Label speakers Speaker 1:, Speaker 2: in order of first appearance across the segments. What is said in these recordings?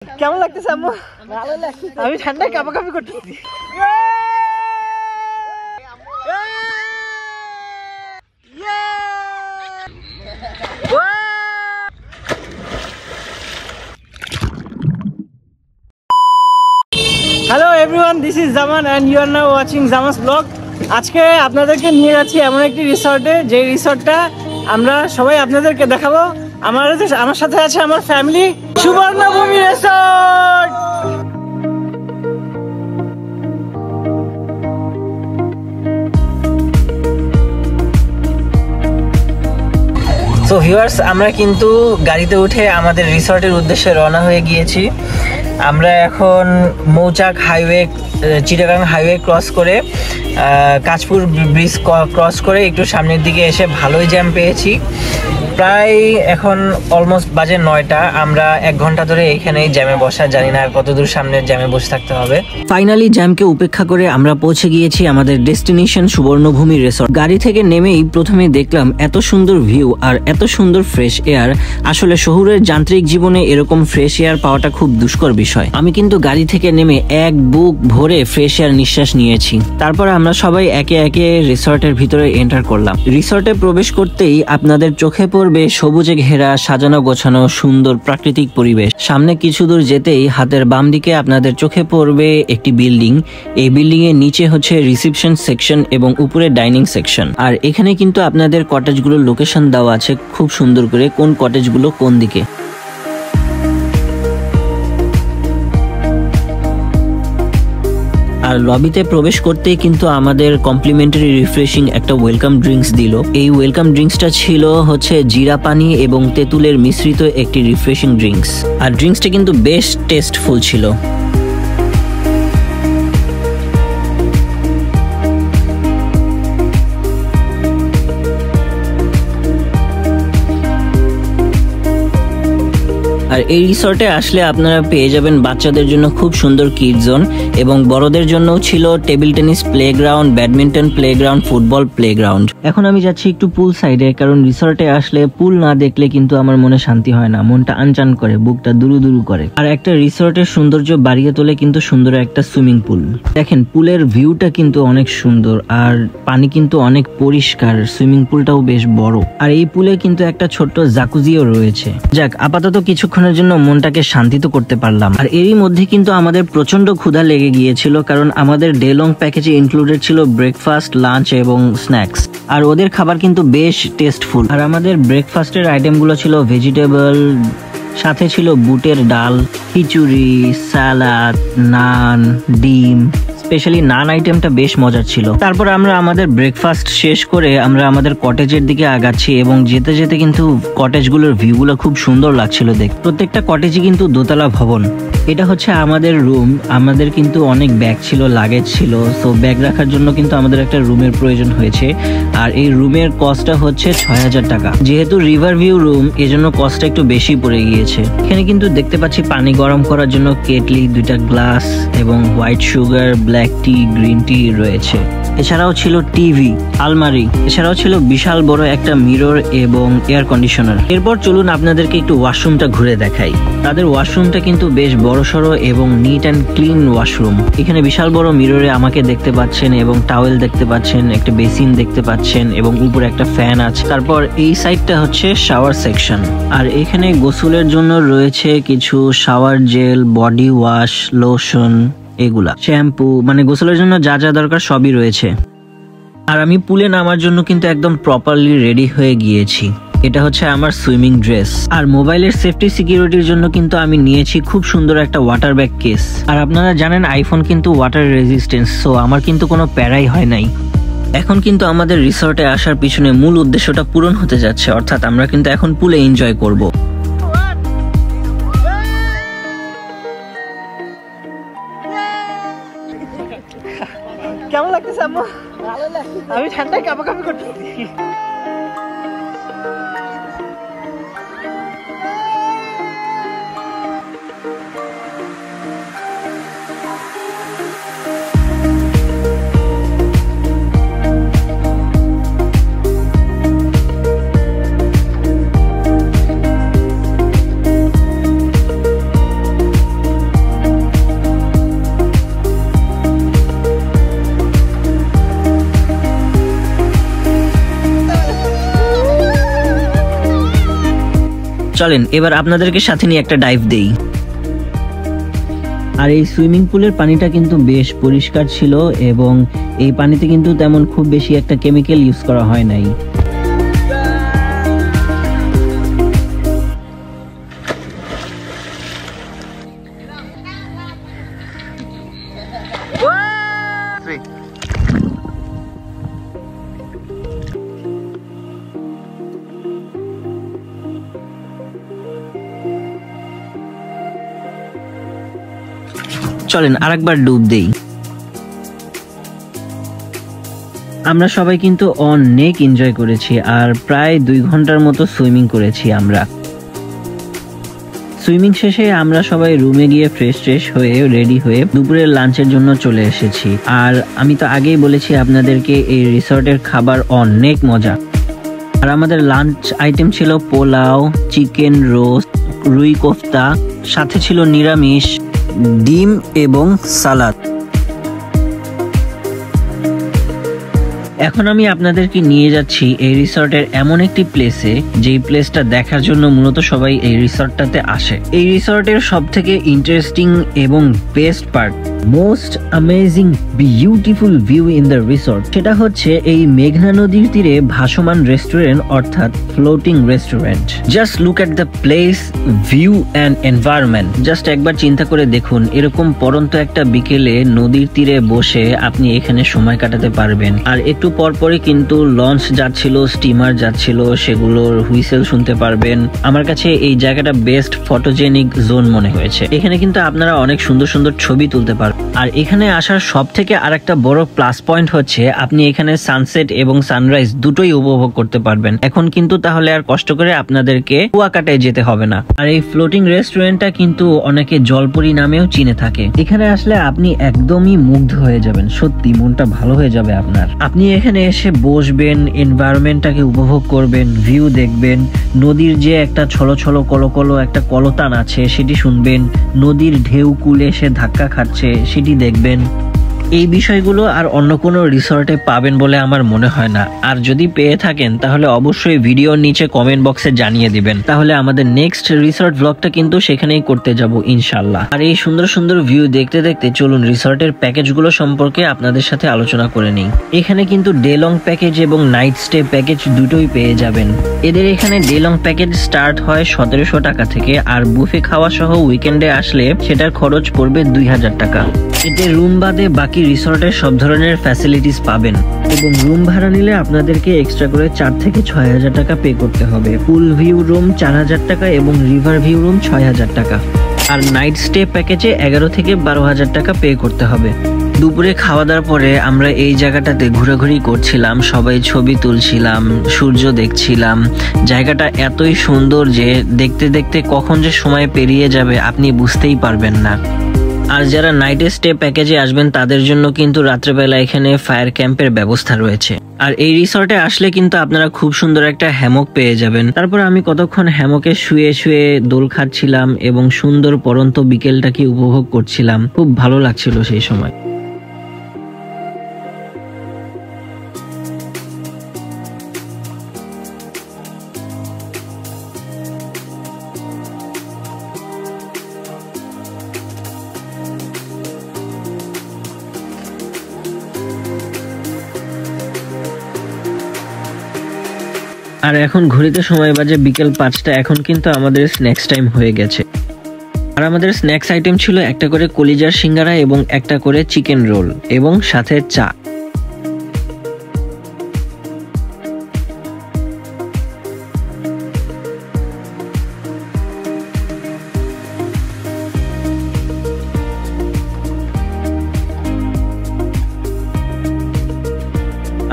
Speaker 1: কেমন লাগতেছে আম্মু? ভালো লাগতেছে। আমি ঠান্ডায় কাঁপাকাঁপি করতেছি। Hello everyone, this is Zaman and you are now watching Zaman's blog. আজকে আপনাদেরকে নিয়ে যাচ্ছি এমন একটি রিসর্টে, যে রিসর্টটা আমরা সবাই আপনাদেরকে দেখাবো। আমার সাথে আছে আমার ফ্যামিলি। সুবর্ণভূমি রিসর্ট। তো ভিউয়ার্স, আমরা কিন্তু গাড়িতে উঠে আমাদের রিসর্টের উদ্দেশ্যে রওনা হয়ে গিয়েছি। আমরা এখন মৌচাক হাইওয়ে, চিটাগাং হাইওয়ে ক্রস করে কাঁচপুর ব্রিজ ক্রস করে একটু সামনের দিকে এসে ভালোই জ্যাম পেয়েছি। প্রায় এখন অলমোস্ট বাজে 9টা। আমরা 1 ঘন্টা ধরে এইখানেই জ্যামে বসা, জানি না আর কত দূর সামনে জ্যামে বসে থাকতে হবে। ফাইনালি জ্যামকে উপেক্ষা করে আমরা পৌঁছে গিয়েছি আমাদের ডেস্টিনেশন সুবর্ণভূমি রিসর্ট। গাড়ি থেকে নেমেই প্রথমে দেখলাম এত সুন্দর ভিউ আর এত সুন্দর ফ্রেশ এয়ার। আসলে শহরের যান্ত্রিক জীবনে এরকম ফ্রেশ এয়ার পাওয়াটা খুব দুষ্কর বিষয়। আমি কিন্তু গাড়ি থেকে নেমে এক বুক ভরে ফ্রেশ এয়ার নিঃশ্বাস নিয়েছি। তারপর আমরা সবাই একে একে রিসর্টের ভিতরে এন্টার করলাম। রিসর্টে প্রবেশ করতেই আপনাদের চোখে পড়বে সবুজে ঘেরা, সাজানো গোছানো সুন্দর প্রাকৃতিক পরিবেশ। সামনে কিছু দূর যেতেই হাতের বাম দিকে আপনাদের চোখে পড়বে একটি বিল্ডিং। এই বিল্ডিং এর নিচে হচ্ছে রিসেপশন সেকশন এবং উপরে ডাইনিং সেকশন। আর এখানে কিন্তু আপনাদের কটেজগুলোর লোকেশন দেওয়া আছে খুব সুন্দর করে, কোন কটেজগুলো কোন দিকে। আর লবিতে প্রবেশ করতেই কিন্তু আমাদের কমপ্লিমেন্টারি রিফ্রেশিং একটা ওয়েলকাম ড্রিঙ্কস দিল। এই ওয়েলকাম ড্রিঙ্কসটা ছিল হচ্ছে জিরা পানি এবং তেঁতুলের মিশ্রিত একটি রিফ্রেশিং ড্রিঙ্কস। আর ড্রিঙ্কসটা কিন্তু বেশ টেস্টফুল ছিল। আর এই রিসর্টে আসলে আপনারা পেয়ে যাবেন বাচ্চাদের জন্য খুব সুন্দর কিড জোন, এবং বড়দের জন্যও ছিল table tennis playground, badminton playground, football playground. এখন আমি যাচ্ছি একটু পুল সাইডে, কারণ রিসর্টে আসলে পুল না দেখলে কিন্তু আমার মনে শান্তি হয় না, মনটা আনচান করে, বুকটা দুরু দুরু করে। আর একটা রিসর্টের সৌন্দর্য বাড়িয়ে তোলে কিন্তু সুন্দর একটা সুইমিং পুল। দেখেন পুলের ভিউটা কিন্তু অনেক সুন্দর, আর পানি কিন্তু অনেক পরিষ্কার, সুইমিং পুলটাও বেশ বড়। আর এই পুলে কিন্তু একটা ছোট্ট জাকুজিও রয়েছে। যাক, আপাতত কিছুক্ষণের জন্য মনটাকে শান্তি তো করতে পারলাম। আর এরই মধ্যে কিন্তু আমাদের প্রচন্ড ক্ষুধা লেগে গিয়েছিল, কারণ আমাদের ডে লং প্যাকেজে ইনক্লুডেড ছিল ব্রেকফাস্ট, লাঞ্চ এবং স্ন্যাক্স। আর ওদের খাবার কিন্তু বেশ টেস্টফুল। আর আমাদের ব্রেকফাস্টের আইটেমগুলো ছিল ভেজিটেবল, সাথে ছিল বুটের ডাল, খিচুড়ি, স্যালাড, নান, ডিম। স্পেশালি নান আইটেমটা বেশ মজার ছিল। তারপর আমরা আমাদের ব্রেকফাস্ট শেষ করে আমরা আমাদের কটেজের দিকে আগাচ্ছি, এবং যেতে যেতে কিন্তু কটেজগুলোর ভিউগুলো খুব সুন্দর লাগছিল দেখ। প্রত্যেকটা কটেজই কিন্তু দোতলা ভবন। এটা হচ্ছে আমাদের রুম। আমাদের কিন্তু অনেক ব্যাগ ছিল, লাগেজ ছিল, সো ব্যাগ রাখার জন্য কিন্তু আমাদের একটা রুমের প্রয়োজন হয়েছে। আর এই রুমের কস্টটা হচ্ছে 6000 টাকা। যেহেতু রিভার ভিউ রুম, এজন্য কস্টটা একটু বেশি পড়ে গিয়েছে। এখানে কিন্তু দেখতে পাচ্ছি পানি গরম করার জন্য কেটলি, 2টা গ্লাস এবং হোয়াইট সুগার, ব্ল্যাক টি, গ্রিন টি রয়েছে। এছাড়াও ছিল টিভি, আলমারি, এছাড়াও ছিল বিশাল বড় একটা মিরর এবং এয়ার কন্ডিশনার। এরপর চলুন আপনাদেরকে একটু ওয়াশরুমটা ঘুরে দেখাই। তাদের ওয়াশরুমটা কিন্তু বেশ বড়সড় এবং নিট অ্যান্ড ক্লিন ওয়াশরুম। এখানে বিশাল বড় মিররে আমাকে দেখতে পাচ্ছেন, এবং টাওয়েল দেখতে পাচ্ছেন, একটা বেসিন দেখতে পাচ্ছেন, এবং উপরে একটা ফ্যান আছে। তারপর এই সাইডটা হচ্ছে শাওয়ার সেকশন। আর এখানে গোসলের জন্য রয়েছে কিছু shower gel, body wash, lotion, এগুলা শ্যাম্পু, মানে গোসলের জন্য যা যা দরকার সবই রয়েছে। আর আমি পুলে নামার জন্য কিন্তু একদম প্রপারলি রেডি হয়ে গিয়েছি। এটা হচ্ছে আমার সুইমিং ড্রেস। আর মোবাইলের সেফটি সিকিউরিটির জন্য কিন্তু আমি নিয়েছি খুব সুন্দর একটা ওয়াটার ব্যাগ কেস। আর আপনারা জানেন আইফোন কিন্তু ওয়াটার রেজিস্ট্যান্স, সো আমার কিন্তু কোনো প্যারাই হয় নাই। এখন কিন্তু আমাদের রিসর্টে আসার পিছনে মূল উদ্দেশ্যটা পূরণ হতে যাচ্ছে, অর্থাৎ আমরা কিন্তু এখন পুলে এনজয় করব। কেমন লাগতেছে আম্মু? ভালো লাগতেছে। আমি ঠান্ডায় কাঁপাকাঁপি করতেছি। চলেন এবার আপনাদেরকে সাথে নিয়ে একটা ডাইভ দেই। আর এই সুইমিং পুলের পানিটা কিন্তু বেশ পরিষ্কার ছিল এবং এই পানিতে কিন্তু তেমন খুব বেশি একটা কেমিক্যাল ইউজ করা হয় নাই। চলেন আরেকবার ডুব দেই। আমরা সবাই কিন্তু অনেক এনজয় করেছি আর প্রায় 2 ঘন্টার মতো সুইমিং করেছি আমরা। সুইমিং শেষে আমরা সবাই রুমে গিয়ে ফ্রেশ হয়ে রেডি হয়ে দুপুরের লাঞ্চের জন্য চলে এসেছি। আর আমি তো আগেই বলেছি আপনাদেরকে এই রিসর্টের খাবার অনেক মজা। আর আমাদের লাঞ্চ আইটেম ছিল পোলাও, চিকেন রোস্ট, রুই কোফতা, সাথে ছিল নিরামিষ, ডিম এবং সালাদ। এখন আমি আপনাদেরকে নিয়ে যাচ্ছি এই রিসর্টের এমন একটি প্লেসে যেই প্লেসটা দেখার জন্য মূলত সবাই এই রিসর্টটাতে আসে। এই রিসর্টের সবথেকে ইন্টারেস্টিং এবং best part, most amazing beautiful view in the resort, সেটা হচ্ছে এই মেঘনা নদীর তীরে ভাসমান রেস্টুরেন্ট অর্থাৎ floating restaurant. Just look at the place, view and environment. Just একবার চিন্তা করে দেখুন, এরকম পরন্ত একটা বিকেলে নদীর তীরে বসে আপনি এখানে সময় কাটাতে পারবেন। আর একটু পরপরই কিন্তু লঞ্চ যাচ্ছিল, স্টিমার যাচ্ছিল, সেগুলোর হুইসেল শুনতে পারবেন। আমার কাছে এই জায়গাটা বেস্ট ফটোজেনিক জোন মনে হয়েছে। এখানে কিন্তু আপনারা অনেক সুন্দর সুন্দর ছবি তুলতে পারবেন। আর এখানে আসার সব থেকে আরেকটা বড় প্লাস পয়েন্ট হচ্ছে আপনি এখানে সানসেট এবং সানরাইজ দুটোই উপভোগ করতে পারবেন। এখন কিন্তু তাহলে আর কষ্ট করে আপনাদেরকে কুয়াকাটায় যেতে হবে না। আর এই ফ্লোটিং রেস্টুরেন্টটা কিন্তু অনেকে জলপরি নামেও চিনে থাকে। এখানে আসলে আপনি একদমই মুগ্ধ হয়ে যাবেন, সত্যি মনটা ভালো হয়ে যাবে আপনার। আপনি এখানে এসে বসবেন, এনভায়রনমেন্টটাকে উপভোগ করবেন, ভিউ দেখবেন, নদীর যে একটা ছলো ছলো কলকলো একটা কলতান আছে সেটি শুনবেন, নদীর ঢেউ কূলে এসে ধাক্কা খাচ্ছে সেটি দেখবেন। এই বিষয়গুলো আর অন্য কোনো রিসর্টে পাবেন বলে আমার মনে হয় না। আর যদি পেয়ে থাকেন তাহলে অবশ্যই ভিডিওর নিচে কমেন্ট বক্সে জানিয়ে দিবেন, তাহলে আমাদের নেক্সট রিসর্ট ব্লগটা কিন্তু সেখানেই করতে যাব ইনশাল্লাহ। আর এই সুন্দর সুন্দর ভিউ দেখতে দেখতে চলুন রিসর্টের প্যাকেজগুলো সম্পর্কে আপনাদের সাথে আলোচনা করে নিই। এখানে কিন্তু ডে লং প্যাকেজ এবং নাইট স্টে প্যাকেজ দুটোই পেয়ে যাবেন। এদের এখানে ডে লং প্যাকেজ স্টার্ট হয় 1700 টাকা থেকে, আর বুফে খাওয়া সহ উইকেন্ডে আসলে সেটার খরচ পড়বে 2000 টাকা। এতে রুম বাদে বাকি রিসর্টের সব ধরনের ফ্যাসিলিটিস পাবেন এবং রুম ভাড়া নিলে আপনাদেরকে এক্সট্রা করে 4 থেকে 6000 টাকা পে করতে হবে। পুল ভিউ রুম 4000 টাকা এবং রিভার ভিউ রুম 6000 টাকা। আর নাইট স্টে প্যাকেজে 11 থেকে 12,000 টাকা পে করতে হবে। দুপুরে খাওয়া দাওয়ার পরে আমরা এই জায়গাটাতে ঘোরাঘুরি করছিলাম, সবাই ছবি তুলছিলাম, সূর্য দেখছিলাম। জায়গাটা এতই সুন্দর যে দেখতে দেখতে কখন যে সময় পেরিয়ে যাবে আপনি বুঝতেই পারবেন না। আর যারা নাইট স্টে প্যাকেজে আসবেন তাদের জন্য কিন্তু রাত্রেবেলা এখানে ফায়ার ক্যাম্পের ব্যবস্থা রয়েছে। আর এই রিসর্টে আসলে কিন্তু আপনারা খুব সুন্দর একটা হ্যামক পেয়ে যাবেন। তারপর আমি কতক্ষণ হ্যামকে শুয়ে শুয়ে দোল খাচ্ছিলাম এবং সুন্দর পরন্ত বিকেলটাকে উপভোগ করছিলাম। খুব ভালো লাগছিল সেই সময়। আর এখন ঘড়িতে সময় বাজে বিকেল 5টা। এখন কিন্তু আমাদের স্ন্যাক্স টাইম হয়ে গেছে। আর আমাদের স্ন্যাক্স আইটেম ছিল একটা করে কলিজার সিঙ্গারা এবং একটা করে চিকেন রোল এবং সাথে চা।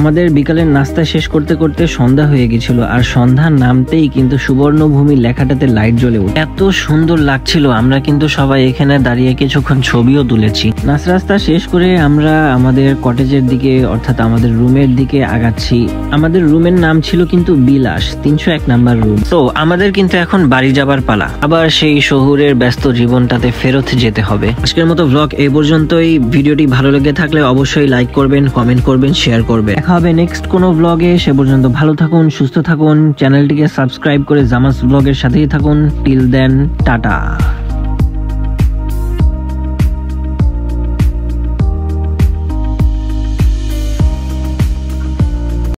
Speaker 1: আমাদের বিকালের নাস্তা শেষ করতে করতে সন্ধ্যা হয়ে গেছিল। আর সন্ধ্যা নামতেই কিন্তু সুবর্ণভূমি লেখাটাতে লাইট জ্বলে উঠে এত সুন্দর লাগছিল। আমরা কিন্তু সবাই এখানে দাঁড়িয়ে কিছুক্ষণ ছবিও তুলেছি। নাস্তা শেষ করে আমরা আমাদের কটেজের দিকে অর্থাৎ আমাদের রুমের দিকে আগাচ্ছি। আমাদের রুমের নাম ছিল কিন্তু বিলাস, 301 নাম্বার রুম। তো আমাদের কিন্তু এখন বাড়ি যাবার পালা, আবার সেই শহরের ব্যস্ত জীবনটাতে ফেরত যেতে হবে। আজকের মতো ব্লগ এই পর্যন্তই। ভিডিওটি ভালো লেগে থাকলে অবশ্যই লাইক করবেন, কমেন্ট করবেন, শেয়ার করবেন। দেখা হবে নেক্সট কোনো ব্লগে। সে পর্যন্ত ভালো থাকুন, সুস্থ থাকুন, চ্যানেলটিকে সাবস্ক্রাইব করে জামাস ব্লগের সাথেই থাকুন। Till then, tata.